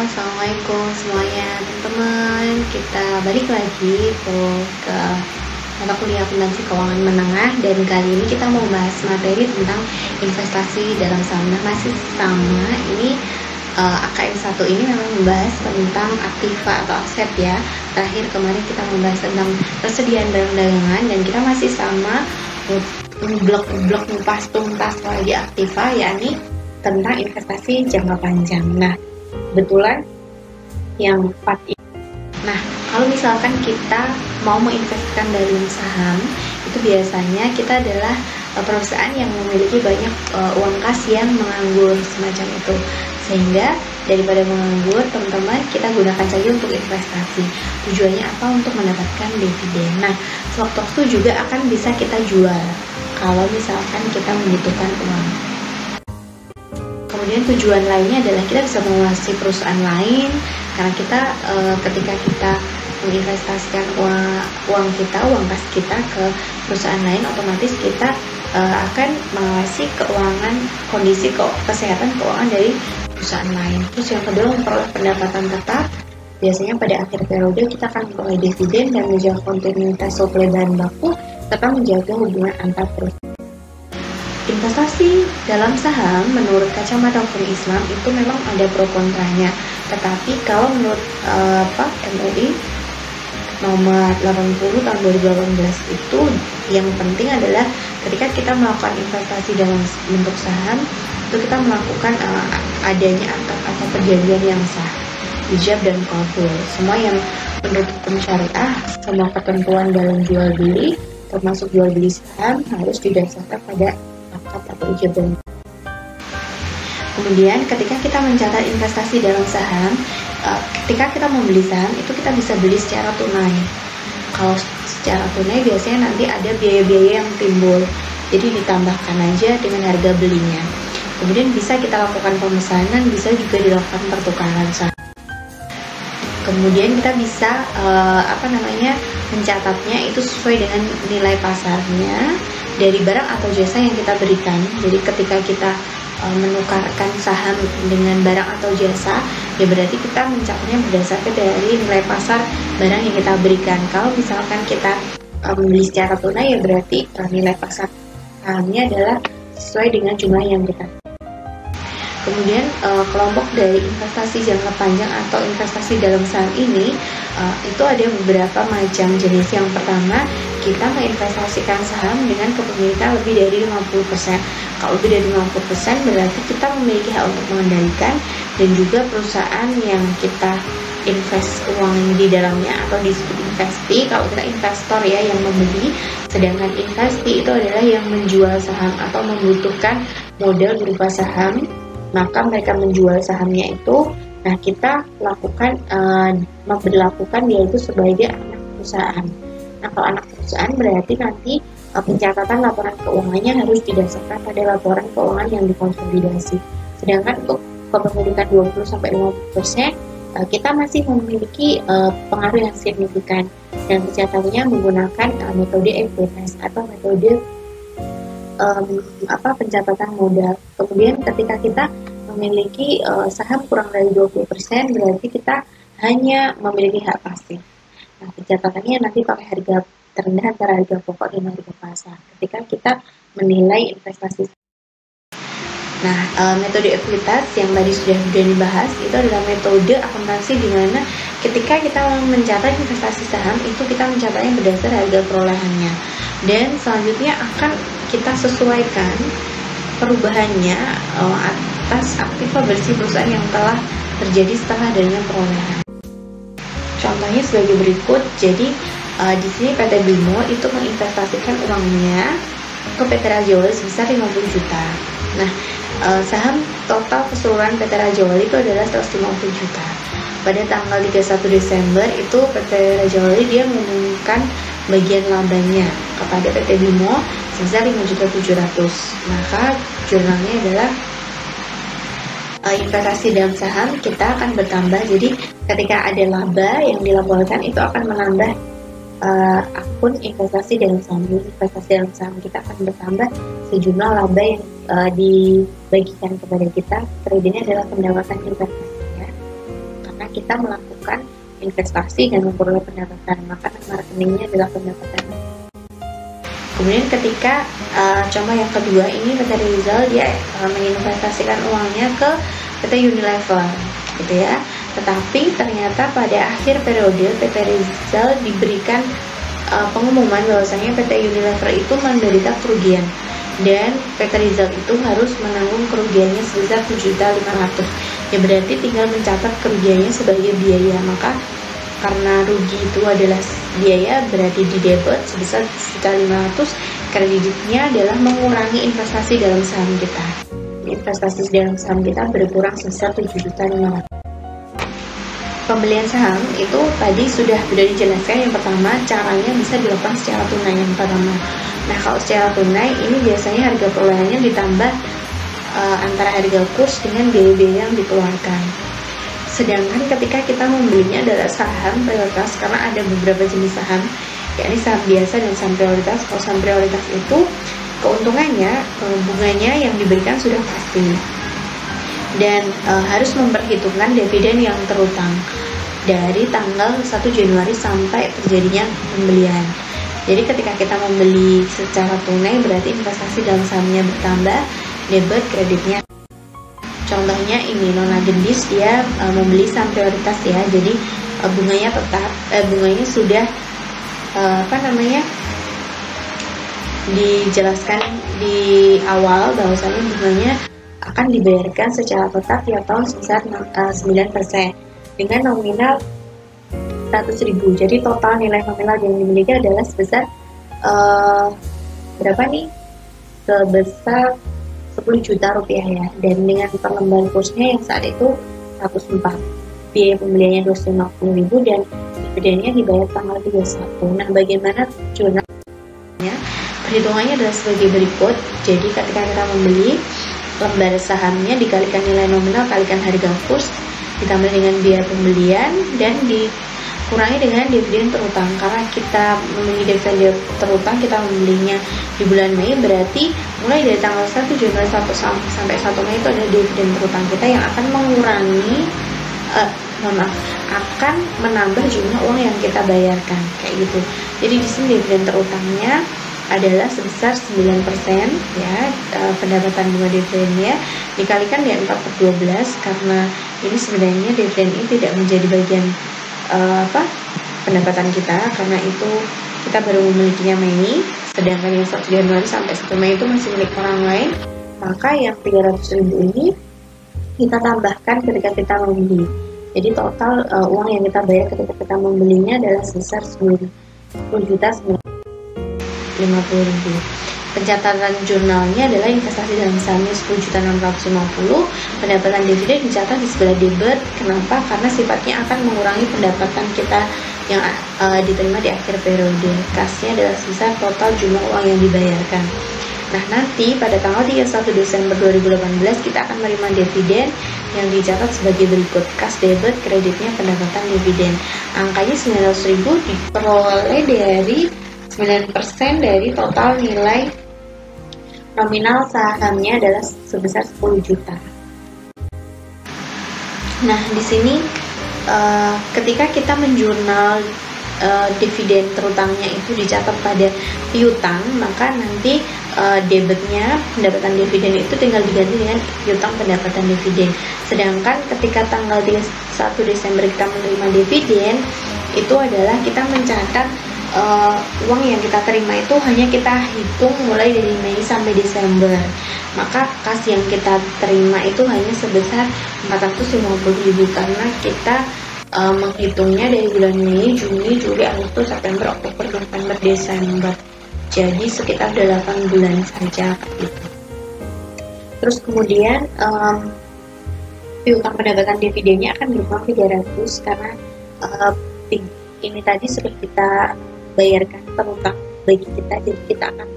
Assalamualaikum semuanya teman-teman. Kita balik lagi ke mata kuliah akuntansi keuangan menengah. Dan kali ini kita mau bahas materi tentang investasi dalam saham. Nah, masih sama, ini AKM 1 ini memang membahas tentang aktiva atau aset ya. Terakhir kemarin kita membahas tentang persediaan barang dagangan, dan kita masih sama blok ngupas tuntas lagi aktiva, yakni tentang investasi jangka panjang. Nah, kebetulan yang 4 ini. Nah, kalau misalkan kita mau menginvestasikan dalam saham, itu biasanya kita adalah perusahaan yang memiliki banyak uang kas yang menganggur semacam itu. Sehingga daripada menganggur, teman-teman, kita gunakan saja untuk investasi. Tujuannya apa? Untuk mendapatkan dividen. Nah, sewaktu-waktu juga akan bisa kita jual kalau misalkan kita membutuhkan uang. Kemudian tujuan lainnya adalah kita bisa menguasai perusahaan lain, karena kita ketika kita menginvestasikan uang kas kita ke perusahaan lain, otomatis kita akan mengawasi kondisi kesehatan keuangan dari perusahaan lain. Terus yang kedua, memperoleh pendapatan tetap. Biasanya pada akhir periode kita akan memperoleh dividen dan menjaga kontinuitas suplai bahan baku serta menjaga hubungan antar perusahaan. Investasi dalam saham menurut kacamata hukum Islam itu memang ada pro kontranya. Tetapi kalau menurut MUI nomor 80 tahun 2018 itu yang penting adalah ketika kita melakukan investasi dalam bentuk saham, itu kita melakukan adanya atau perjanjian yang sah, ijab dan qabul. Semua yang menurut hukum syariah, semua ketentuan dalam jual beli termasuk jual beli saham harus didasarkan pada akad atau ijab dan. Kemudian ketika kita mencatat investasi dalam saham, ketika kita membeli saham itu kita bisa beli secara tunai. Kalau secara tunai biasanya nanti ada biaya-biaya yang timbul, jadi ditambahkan aja dengan harga belinya. Kemudian bisa kita lakukan pemesanan, bisa juga dilakukan pertukaran saham. Kemudian kita bisa mencatatnya itu sesuai dengan nilai pasarnya dari barang atau jasa yang kita berikan. Jadi ketika kita menukarkan saham dengan barang atau jasa, ya berarti kita mencatatnya berdasarkan dari nilai pasar barang yang kita berikan. Kalau misalkan kita membeli secara tunai, ya berarti nilai pasar sahamnya adalah sesuai dengan jumlah yang kita. Kemudian kelompok dari investasi jangka panjang atau investasi dalam saham ini itu ada beberapa macam jenis. Yang pertama, kita menginvestasikan saham dengan kepemilikan lebih dari 50%. Kalau lebih dari 50% berarti kita memiliki hak untuk mengendalikan, dan juga perusahaan yang kita invest uang di dalamnya atau disebut investi. Kalau kita investor ya yang membeli, sedangkan investi itu adalah yang menjual saham atau membutuhkan modal berupa saham, maka mereka menjual sahamnya itu. Nah, kita memperlakukan dia itu sebagai anak perusahaan. Nah, kalau anak perusahaan berarti nanti pencatatan laporan keuangannya harus didasarkan pada laporan keuangan yang dikonsolidasi. Sedangkan untuk kepemilikan 20-50%, kita masih memiliki pengaruh yang signifikan, dan pencatatannya menggunakan metode FBS atau metode pencatatan modal. Kemudian ketika kita memiliki saham kurang dari 20%, berarti kita hanya memiliki hak pasif. Nah, pencatatannya nanti pakai harga terendah antara harga pokok dan harga pasar ketika kita menilai investasi. Nah, metode ekuitas yang tadi sudah dibahas itu adalah metode akuntansi di mana ketika kita mencatat investasi saham itu kita mencatatnya berdasar harga perolehannya, dan selanjutnya akan kita sesuaikan perubahannya atas aktiva bersih perusahaan yang telah terjadi setelah adanya perolehan. Contohnya sebagai berikut. Jadi di sini PT Bimo itu menginvestasikan uangnya ke PT Raja Wali sebesar 50 juta. Nah, saham total keseluruhan PT Raja Wali itu adalah 150 juta. Pada tanggal 31 Desember itu PT Raja Wali dia mengumumkan bagian labanya kepada PT Bimo sebesar 5.700.000. Maka jurnalnya adalah investasi dalam saham kita akan bertambah. Jadi ketika ada laba yang dilaporkan itu akan menambah akun investasi dalam saham. Investasi dalam saham kita akan bertambah sejumlah laba yang dibagikan kepada kita. Tradingnya adalah pendapatan investasinya. kita melakukan investasi dan memperoleh pendapatan, maka nama rekeningnya adalah pendapatan. Kemudian ketika contoh yang kedua ini PT Rizal dia menginvestasikan uangnya ke PT Unilever gitu ya. Tetapi ternyata pada akhir periode PT Rizal diberikan pengumuman bahwasanya PT Unilever itu menderita kerugian dan PT Rizal itu harus menanggung kerugiannya sebesar 7.500.000. Ya berarti tinggal mencatat kerugiannya sebagai biaya, maka karena rugi itu adalah biaya berarti di debit sebesar 7.500.000, kreditnya adalah mengurangi investasi dalam saham kita. Investasi dalam saham kita berkurang sebesar 7.500.000. Pembelian saham itu tadi sudah dijelaskan. Yang pertama, caranya bisa dilakukan secara tunai yang pertama. Nah, kalau secara tunai ini biasanya harga perolehannya ditambah antara harga kurs dengan biaya-biaya yang dikeluarkan. Sedangkan ketika kita membelinya adalah saham prioritas, karena ada beberapa jenis saham, yakni saham biasa dan saham prioritas. Kalau saham prioritas itu keuntungannya, bunganya yang diberikan sudah pasti dan harus memperhitungkan dividen yang terutang dari tanggal 1 Januari sampai terjadinya pembelian. Jadi ketika kita membeli secara tunai berarti investasi dalam sahamnya bertambah, debit kreditnya. Contohnya ini Nona Gendis, dia membeli saham prioritas ya. Jadi bunganya tetap bunganya sudah dijelaskan di awal bahwasanya bunganya akan dibayarkan secara tetap tiap tahun sebesar 9% dengan nominal 100.000. Jadi total nilai nominal yang dimiliki adalah sebesar berapa nih? Sebesar 10 juta rupiah ya, dan dengan pengembangan kursnya yang saat itu 104, biaya pembeliannya 250.000 dan dividennya dibayar tanggal 31. Nah, bagaimana jurnalnya? Perhitungannya adalah sebagai berikut. Jadi ketika kita membeli lembar sahamnya dikalikan nilai nominal kalikan harga kurs ditambah dengan biaya pembelian dan dikurangi dengan dividen terutang. Karena kita memiliki dividen terutang, kita membelinya di bulan Mei, berarti mulai dari tanggal 1 Januari sampai 1 Mei itu ada dividen terutang kita yang akan mengurangi akan menambah jumlah uang yang kita bayarkan kayak gitu. Jadi di sini dividen terutangnya adalah sebesar 9% ya, pendapatan bunga dividennya dikalikan dengan 4/12, karena ini sebenarnya dividen ini tidak menjadi bagian pendapatan kita, karena itu kita baru memilikinya Mei, sedangkan yang 1 Januari sampai 1 Mei itu masih milik orang lain. Maka yang 300.000 ini kita tambahkan ketika kita membeli. Jadi total uang yang kita bayar ketika kita membelinya adalah sebesar 10.950.000. Pencatatan jurnalnya adalah investasi dalam sahamnya 10.650.000. Pendapatan dividen dicatat di sebelah debit. Kenapa? Karena sifatnya akan mengurangi pendapatan kita yang diterima di akhir periode. Kasnya adalah sebesar total jumlah uang yang dibayarkan. Nah, nanti pada tanggal 31 Desember 2018 kita akan menerima dividen yang dicatat sebagai berikut: kas debit, kreditnya pendapatan dividen. Angkanya 900.000 diperoleh dari 9% dari total nilai nominal sahamnya adalah sebesar 10 juta. Nah, di sini ketika kita menjurnal dividen terutangnya itu dicatat pada piutang, maka nanti debitnya pendapatan dividen itu tinggal diganti dengan piutang pendapatan dividen. Sedangkan ketika tanggal 31 Desember kita menerima dividen, itu adalah kita mencatat uang yang kita terima itu hanya kita hitung mulai dari Mei sampai Desember. Maka kas yang kita terima itu hanya sebesar 450.000 karena kita menghitungnya dari bulan Mei, Juni, Juli, Agustus, September, Oktober, November, Desember. Jadi sekitar 8 bulan saja gitu. Terus kemudian piutang pendapatan dividennya akan berkurang 300 karena ini tadi sudah kita bayarkan terutang bagi kita, jadi kita akan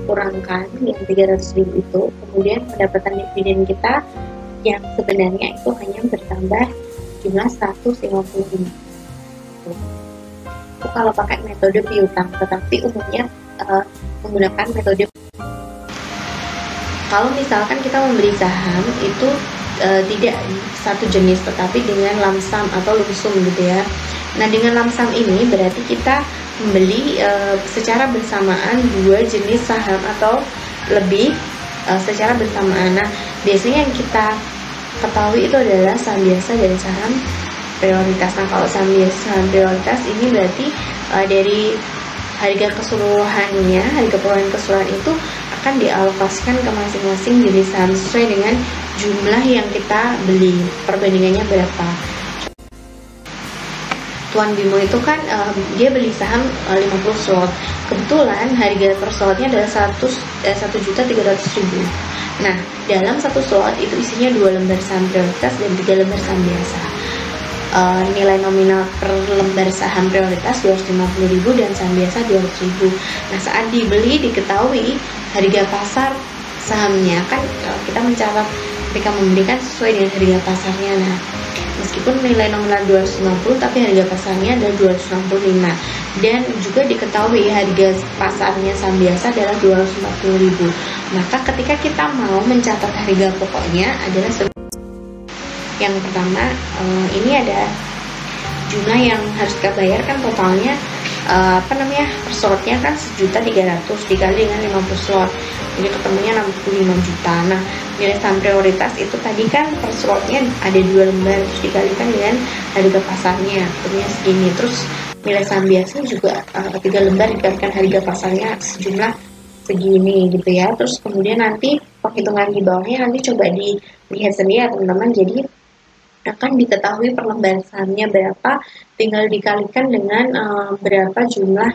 kurangkan yang 300.000 itu. Kemudian pendapatan dividen kita yang sebenarnya itu hanya bertambah jumlah 150.000. Itu kalau pakai metode piutang, tetapi umumnya menggunakan metode. Kalau misalkan kita membeli saham itu tidak satu jenis tetapi dengan lamsam atau lumsum gitu ya. Nah, dengan lamsam ini berarti kita membeli secara bersamaan dua jenis saham atau lebih secara bersamaan. Nah, biasanya yang kita ketahui itu adalah saham biasa dan saham prioritas. Nah, kalau saham prioritas ini berarti dari harga keseluruhannya, harga perolehan keseluruhan itu akan dialokasikan ke masing-masing jenis saham sesuai dengan jumlah yang kita beli, perbandingannya berapa. Tuan Bimo itu kan dia beli saham 50 slot. Kebetulan harga per slotnya adalah 1.300.000. Nah, dalam satu slot itu isinya 2 lembar saham prioritas dan 3 lembar saham biasa. Nilai nominal per lembar saham prioritas 250.000 dan saham biasa 200.000. Nah, saat dibeli diketahui harga pasar sahamnya kan kita mencatat ketika membelikan sesuai dengan harga pasarnya. Nah, meskipun nilai nominal 250 tapi harga pasarnya adalah 265 dan juga diketahui harga pasarnya saham biasa adalah 240.000. Maka ketika kita mau mencatat harga pokoknya adalah yang pertama, ini ada jumlah yang harus kita bayar kan totalnya per slotnya kan 1.300.000 dikali dengan 50 slot, jadi ketemunya 65 juta. Nah, nilai saham prioritas itu tadi kan per slotnya ada 2 lembar terus dikalikan dengan harga pasarnya ketemunya segini. Terus nilai saham biasa juga 3 lembar dikalikan harga pasarnya sejumlah segini gitu ya. Terus kemudian nanti penghitungan di bawahnya nanti coba dilihat sendiri ya teman-teman. Jadi akan diketahui per lembar sahamnya berapa, tinggal dikalikan dengan berapa jumlah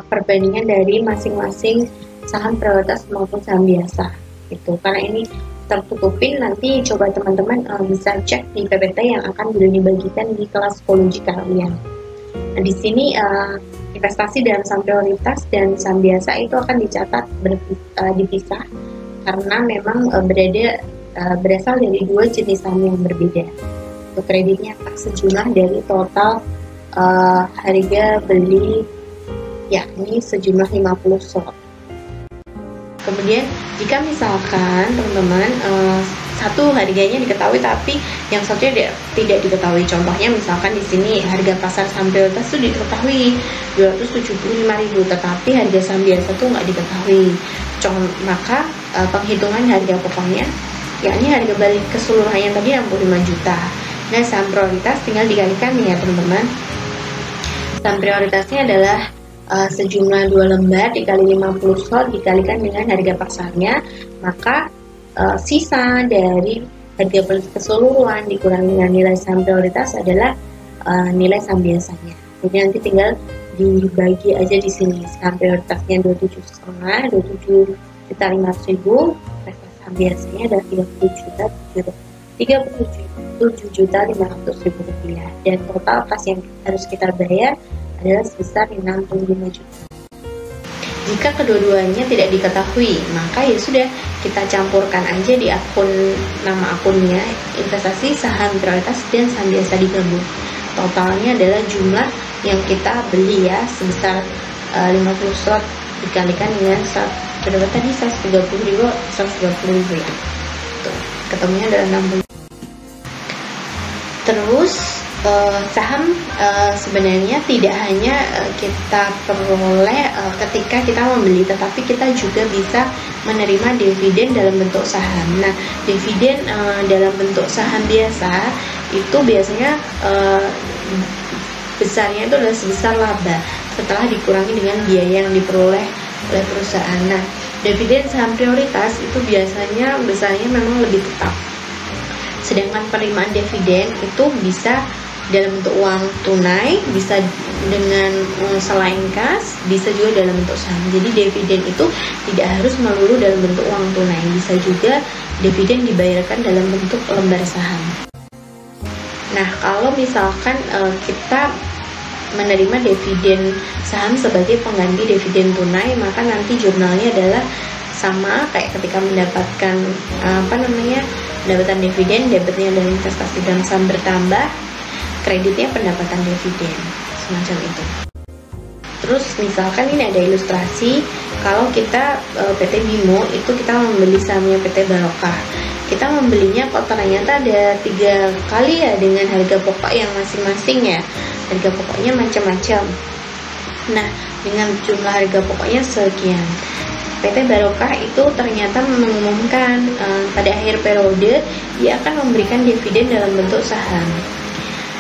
perbandingan dari masing-masing saham prioritas maupun saham biasa gitu. Karena ini tertutupin, nanti coba teman-teman bisa cek di PPT yang akan dibagikan di kelas psikologi kalian. Nah, di sini investasi dalam saham prioritas dan saham biasa itu akan dicatat dipisah karena memang berasal dari 2 jenis saham yang berbeda. Untuk kreditnya akan sejumlah dari total harga beli, yakni sejumlah 50 slot. Kemudian jika misalkan teman-teman satu harganya diketahui tapi yang satunya tidak diketahui, contohnya misalkan di sini harga pasar saham prioritas itu diketahui 275.000 tetapi harga saham biasa itu nggak diketahui, maka penghitungan harga pokoknya yakni harga balik keseluruhannya tadi 65 juta. Nah, saham prioritas tinggal dikalikan nih ya teman-teman. Saham prioritasnya adalah sejumlah 2 lembar dikali 50 slot dikalikan dengan harga pasarnya, maka sisa dari harga balik keseluruhan dikurangi dengan nilai saham prioritas adalah nilai saham biasanya. Jadi nanti tinggal dibagi aja di sini. Saham prioritasnya 27.500.000, biasanya ada 37.500.000 rupiah dan total kas yang harus kita bayar adalah sebesar 65 juta. Jika kedua-duanya tidak diketahui, maka ya sudah kita campurkan aja di nama akunnya investasi saham prioritas dan saham biasa digabung. Totalnya adalah jumlah yang kita beli ya sebesar 50 slot dikalikan dengan berapa tadi 130.000 ya. Tuh, ketemunya adalah 60. Terus saham sebenarnya tidak hanya kita peroleh ketika kita membeli, tetapi kita juga bisa menerima dividen dalam bentuk saham. Nah, dividen dalam bentuk saham biasa itu biasanya besarnya itu adalah sebesar laba setelah dikurangi dengan biaya yang diperoleh oleh perusahaan. Nah, dividen saham prioritas itu biasanya besarnya memang lebih tetap. Sedangkan penerimaan dividen itu bisa dalam bentuk uang tunai, bisa dengan selain kas, bisa juga dalam bentuk saham. Jadi dividen itu tidak harus melulu dalam bentuk uang tunai, bisa juga dividen dibayarkan dalam bentuk lembar saham. Nah, kalau misalkan kita menerima dividen saham sebagai pengganti dividen tunai, maka nanti jurnalnya adalah sama kayak ketika mendapatkan pendapatan dividen, debitnya dari investasi dalam saham bertambah, kreditnya pendapatan dividen, semacam itu. Terus misalkan ini ada ilustrasi kalau kita PT Bimo itu kita membeli sahamnya PT Barokah. kita membelinya kok ternyata ada 3 kali ya dengan harga pokok yang masing-masing ya. Harga pokoknya macam-macam. Nah, dengan jumlah harga pokoknya sekian, PT Barokah itu ternyata mengumumkan pada akhir periode dia akan memberikan dividen dalam bentuk saham.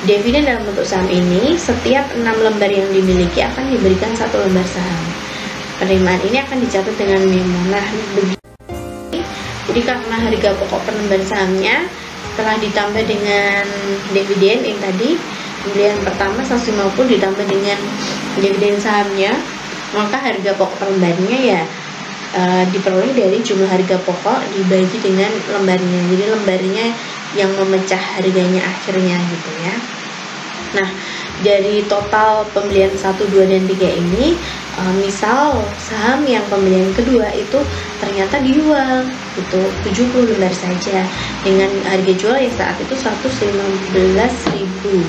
Dividen dalam bentuk saham ini setiap 6 lembar yang dimiliki akan diberikan 1 lembar saham. Penerimaan ini akan dicatat dengan memo. Nah, jadi karena harga pokok per lembar sahamnya setelah ditambah dengan dividen yang tadi, pembelian pertama 150 ditambah dengan dividen sahamnya, maka harga pokok per lembarnya ya diperoleh dari jumlah harga pokok dibagi dengan lembarnya. Jadi lembarnya yang memecah harganya akhirnya gitu ya. Nah, dari total pembelian 1, 2, dan 3 ini, misal saham yang pembelian kedua itu ternyata dijual itu 70 lembar saja dengan harga jual yang saat itu 115.000,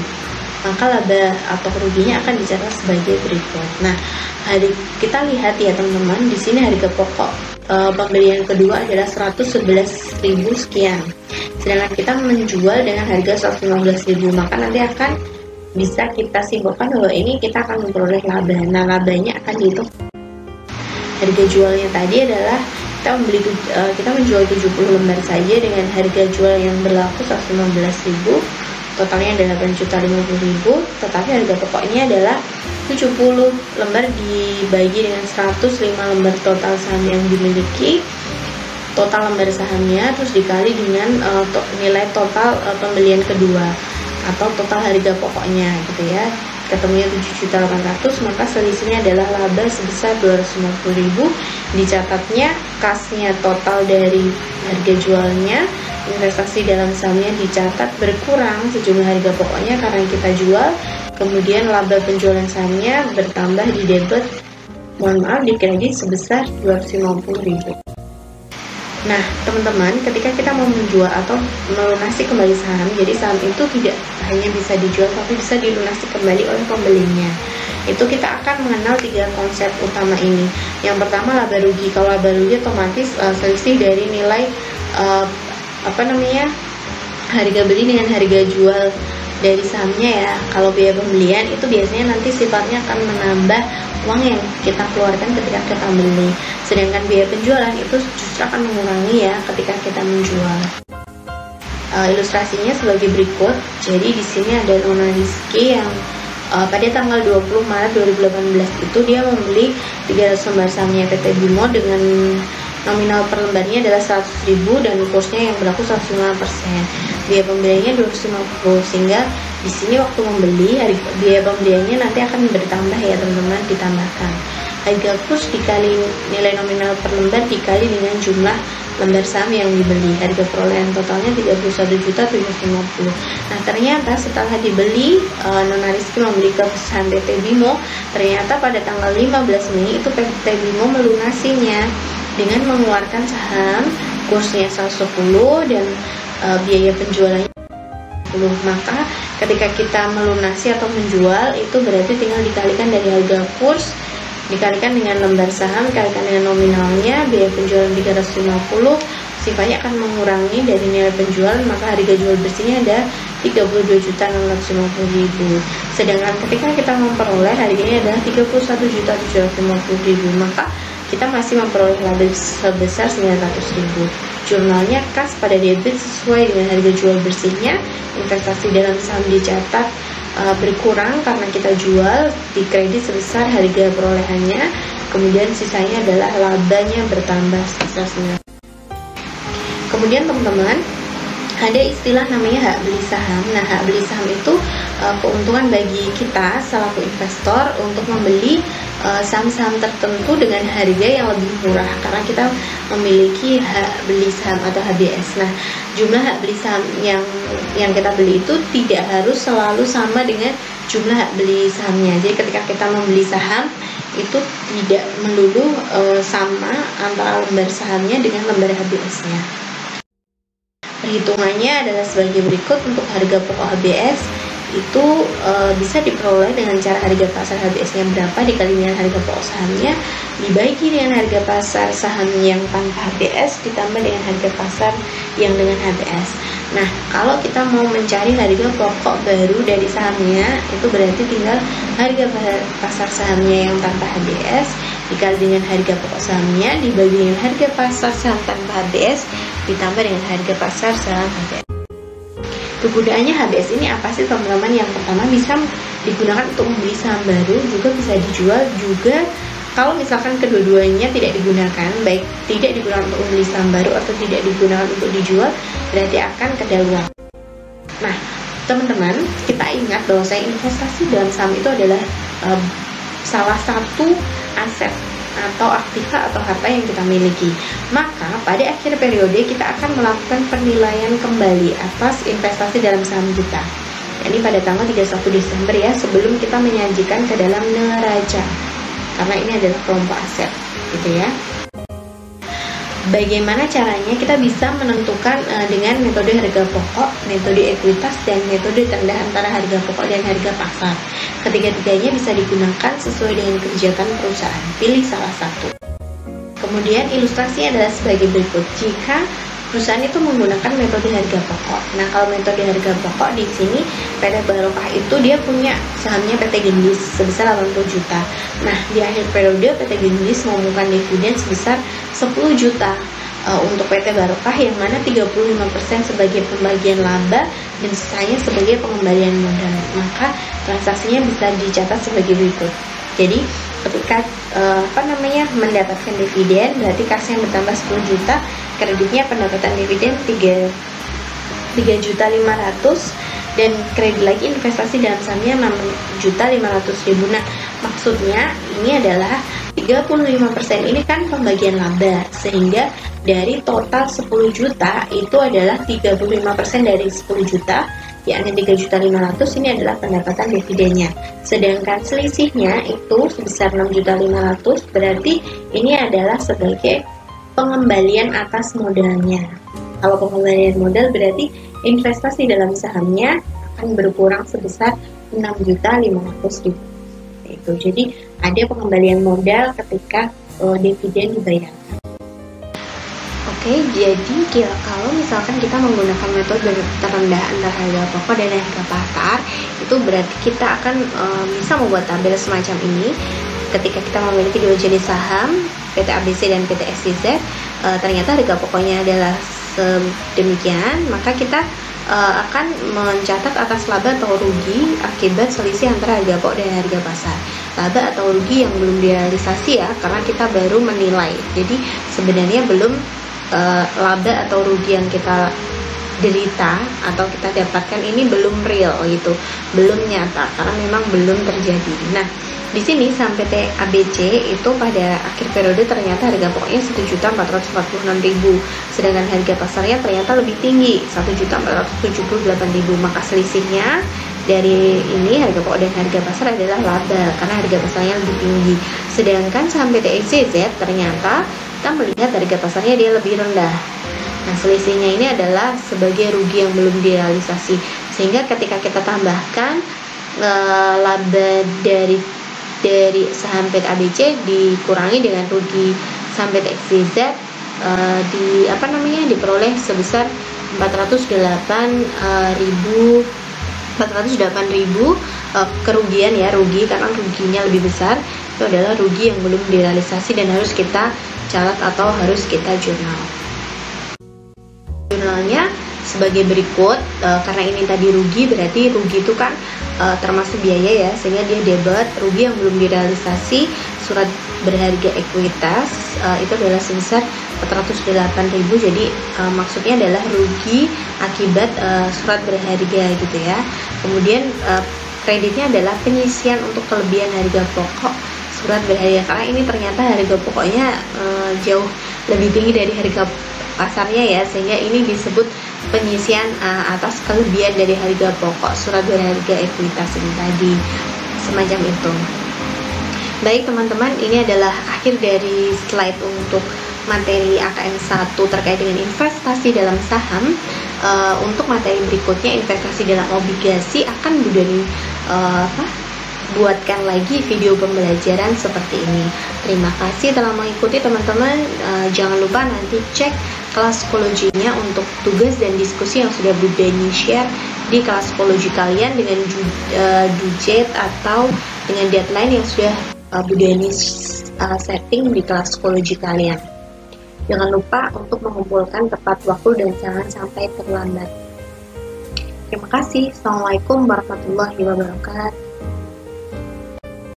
maka laba atau ruginya akan dicatat sebagai berikut. Nah, kita lihat ya teman-teman, di sini harga pokok pembelian kedua adalah 111.000 sekian, sedangkan kita menjual dengan harga 115.000, maka nanti akan bisa kita simpulkan bahwa ini kita akan memperoleh laba. Nah, labanya akan dihitung. Harga jualnya tadi adalah kita menjual 70 lembar saja dengan harga jual yang berlaku 115.000, totalnya adalah 8.050.000, tetapi harga pokoknya adalah 70 lembar dibagi dengan 105 lembar total saham yang dimiliki, total lembar sahamnya terus dikali dengan nilai total pembelian kedua atau total harga pokoknya gitu ya, ketemunya 7.800.000, maka selisihnya adalah laba sebesar 250.000. Dicatatnya kasnya total dari harga jualnya, investasi dalam sahamnya dicatat berkurang sejumlah harga pokoknya karena kita jual, kemudian laba penjualan sahamnya bertambah di debit, di kredit sebesar 250.000. Nah, teman-teman, ketika kita mau menjual atau melunasi kembali saham, jadi saham itu tidak hanya bisa dijual tapi bisa dilunasi kembali oleh pembelinya. Itu kita akan mengenal 3 konsep utama ini. Yang pertama, laba rugi. Kalau laba rugi otomatis selisih dari nilai harga beli dengan harga jual dari sahamnya ya. Kalau biaya pembelian itu biasanya nanti sifatnya akan menambah uang yang kita keluarkan ketika kita beli, sedangkan biaya penjualan itu justru akan mengurangi ya ketika kita menjual. Ilustrasinya sebagai berikut. Jadi di sini ada Nona Rizky yang pada tanggal 20 Maret 2018 itu dia membeli 300 lembar sahamnya PT Bimo dengan nominal per lembarnya adalah 100.000 dan kursnya yang berlaku 105%. Biaya pembeliannya 250, sehingga di sini waktu membeli biaya pembeliannya nanti akan bertambah ya teman-teman, ditambahkan harga kurs dikali nilai nominal per lembar dikali dengan jumlah lembar saham yang dibeli. Harga perolehan totalnya 31.750.000. Nah, ternyata setelah dibeli, Nona Rizky membeli ke saham PT Bimo, ternyata pada tanggal 15 Mei itu PT Bimo melunasinya dengan mengeluarkan saham kursnya 110 dan biaya penjualannya 10. Maka ketika kita melunasi atau menjual itu berarti tinggal dikalikan dari harga kurs dikalikan dengan lembar saham dikalikan dengan nominalnya, biaya penjualan 350, sifatnya akan mengurangi dari nilai penjualan, maka harga jual bersihnya ada 32.650.000. Sedangkan ketika kita memperoleh harganya adalah 31.750.000, maka kita masih memperoleh laba sebesar 900.000. Jurnalnya kas pada debit sesuai dengan harga jual bersihnya. Investasi dalam saham dicatat berkurang karena kita jual, di kredit sebesar harga perolehannya, kemudian sisanya adalah labanya bertambah sebesar 9. Kemudian teman-teman, ada istilah namanya hak beli saham. Nah, hak beli saham itu keuntungan bagi kita selaku investor untuk membeli saham-saham tertentu dengan harga yang lebih murah karena kita memiliki hak beli saham atau HBS. Nah, jumlah hak beli saham yang kita beli itu tidak harus selalu sama dengan jumlah hak beli sahamnya. Jadi ketika kita membeli saham itu tidak melulu sama antara lembar sahamnya dengan lembar HBS-nya. Perhitungannya adalah sebagai berikut. Untuk harga pokok HBS itu bisa diperoleh dengan cara harga pasar HBS-nya berapa dikali dengan harga pokok sahamnya dibagi dengan harga pasar saham yang tanpa HBS ditambah dengan harga pasar yang dengan HBS. Nah, kalau kita mau mencari harga pokok baru dari sahamnya, itu berarti tinggal harga pasar sahamnya yang tanpa HBS dikali dengan harga pokok sahamnya dibagi dengan harga pasar saham tanpa HBS ditambah dengan harga pasar saham HBS. Kegunaannya HBS ini apa sih teman-teman? Yang pertama, bisa digunakan untuk membeli saham baru, juga bisa dijual. Juga kalau misalkan kedua-duanya tidak digunakan, baik tidak digunakan untuk membeli saham baru atau tidak digunakan untuk dijual, berarti akan kedaluarsa. Nah, teman-teman, kita ingat bahwa investasi dalam saham itu adalah salah satu aset atau aktiva atau harta yang kita miliki. Maka pada akhir periode kita akan melakukan penilaian kembali atas investasi dalam saham kita. Ini pada tanggal 31 Desember ya, sebelum kita menyajikan ke dalam neraca. Karena ini adalah kelompok aset, gitu ya. Bagaimana caranya? Kita bisa menentukan dengan metode harga pokok, metode ekuitas, dan metode tanda antara harga pokok dan harga pasar. Ketiga-tiganya bisa digunakan sesuai dengan kebijakan perusahaan. Pilih salah satu. Kemudian ilustrasinya adalah sebagai berikut. Jika perusahaan itu menggunakan metode harga pokok. Nah, kalau metode harga pokok di sini PT Barokah itu dia punya sahamnya PT Gendis sebesar 80 juta. Nah, di akhir periode PT Gendis mengumumkan dividen sebesar 10 juta untuk PT Barokah, yang mana 35% sebagai pembagian laba dan sisanya sebagai pengembalian modal. Maka transaksinya bisa dicatat sebagai berikut. Jadi ketika mendapatkan dividen, berarti kas yang bertambah 10 juta, kreditnya pendapatan dividen 3.500.000 dan kredit lagi investasi dalam sahamnya 6.500.000. Nah, maksudnya ini adalah 35% ini kan pembagian laba, sehingga dari total 10 juta itu adalah 35% dari 10 juta, yakni 3.500.000 ini adalah pendapatan dividennya. Sedangkan selisihnya itu sebesar 6.500.000, berarti ini adalah sebagai pengembalian atas modalnya. Kalau pengembalian modal berarti investasi dalam sahamnya akan berkurang sebesar 6.500.000. Itu. Jadi ada pengembalian modal ketika dividen dibayar. Oke, jadi kalau misalkan kita menggunakan metode terendah antara harga pokok dan harga pasar, itu berarti kita akan bisa membuat tabel semacam ini. Ketika kita memiliki dua jenis saham, PT ABC dan PT SCZ, ternyata harga pokoknya adalah sedemikian, maka kita akan mencatat atas laba atau rugi akibat selisih antara harga pokok dan harga pasar. Laba atau rugi yang belum direalisasi ya, karena kita baru menilai. Jadi sebenarnya belum laba atau rugi yang kita derita atau kita dapatkan ini belum real gitu, belum nyata karena memang belum terjadi. Nah, di sini saham PT ABC itu pada akhir periode ternyata harga pokoknya 1.446.000, sedangkan harga pasarnya ternyata lebih tinggi 1.478.000. Maka selisihnya dari ini harga pokok dan harga pasar adalah laba karena harga pasarnya lebih tinggi. Sedangkan saham PT SCZ ternyata kita melihat harga pasarnya dia lebih rendah. Nah, selisihnya ini adalah sebagai rugi yang belum direalisasi, sehingga ketika kita tambahkan laba dari saham PT ABC dikurangi dengan rugi saham PT XYZ diperoleh sebesar 408.000 kerugian ya, rugi karena ruginya lebih besar. Itu adalah rugi yang belum direalisasi dan harus kita catat atau harus kita jurnal. Jurnalnya sebagai berikut, karena ini tadi rugi, berarti rugi itu kan termasuk biaya ya, sehingga dia debit. Rugi yang belum direalisasi surat berharga ekuitas itu adalah sebesar 408.000. Jadi maksudnya adalah rugi akibat surat berharga gitu ya. Kemudian kreditnya adalah penyisian untuk kelebihan harga pokok surat berharga, karena ini ternyata harga pokoknya jauh lebih tinggi dari harga pasarnya ya, sehingga ini disebut penyisian atas kelebihan dari harga pokok surat berharga ekuitas ini tadi, semacam itu. Baik teman-teman, ini adalah akhir dari slide untuk materi AKM 1 terkait dengan investasi dalam saham. untuk materi berikutnya investasi dalam obligasi akan Bu Dani buatkan lagi video pembelajaran seperti ini. Terima kasih telah mengikuti teman-teman. Jangan lupa nanti cek kelas psikologinya untuk tugas dan diskusi yang sudah Bu Dani share di kelas psikologi kalian dengan due atau dengan deadline yang sudah Bu Dani setting di kelas psikologi kalian. Jangan lupa untuk mengumpulkan tepat waktu dan jangan sampai terlambat. Terima kasih. Assalamualaikum warahmatullahi wabarakatuh.